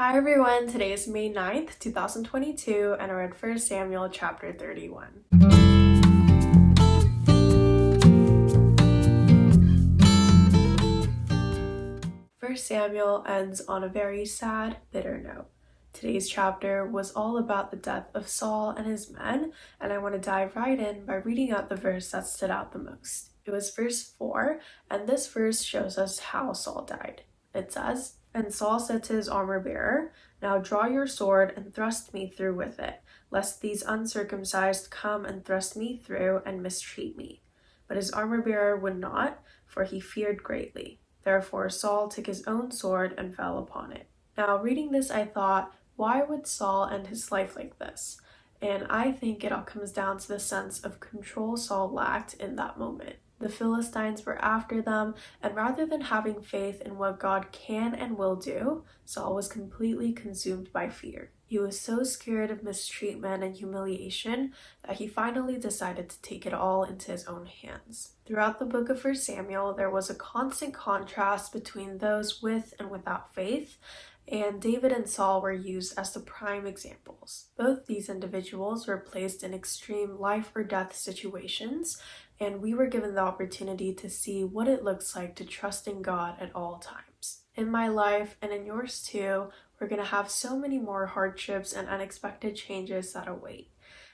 Hi everyone, today is May 9th, 2022, and we're at 1 Samuel chapter 31. 1 Samuel ends on a very sad, bitter note. Today's chapter was all about the death of Saul and his men, and I want to dive right in by reading out the verse that stood out the most. It was verse 4, and this verse shows us how Saul died. It says, "And Saul said to his armor-bearer, 'Now draw your sword and thrust me through with it, lest these uncircumcised come and thrust me through and mistreat me.' But his armor-bearer would not, for he feared greatly. Therefore Saul took his own sword and fell upon it." Now, reading this, I thought, why would Saul end his life like this? And I think it all comes down to the sense of control Saul lacked in that moment. The Philistines were after them, and rather than having faith in what God can and will do, Saul was completely consumed by fear. He was so scared of mistreatment and humiliation that he finally decided to take it all into his own hands. Throughout the book of 1 Samuel, there was a constant contrast between those with and without faith, and David and Saul were used as the prime examples. Both these individuals were placed in extreme life or death situations, and we were given the opportunity to see what it looks like to trust in God at all times. In my life, and in yours too, we're going to have so many more hardships and unexpected changes that await.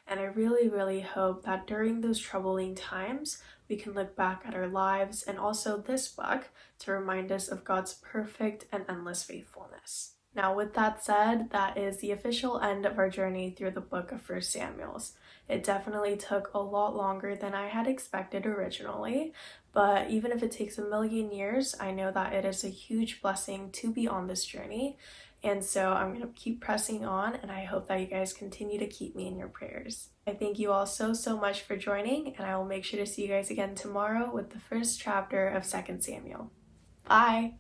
And I really hope that during those troubling times, we can look back at our lives and also this book to remind us of God's perfect and endless faithfulness. Now, with that said, that is the official end of our journey through the book of 1 Samuel's. It definitely took a lot longer than I had expected originally, but even if it takes a million years, I know that it is a huge blessing to be on this journey. And so I'm going to keep pressing on, and I hope that you guys continue to keep me in your prayers. I thank you all so much for joining, and I will make sure to see you guys again tomorrow with the first chapter of 2 Samuel. Bye!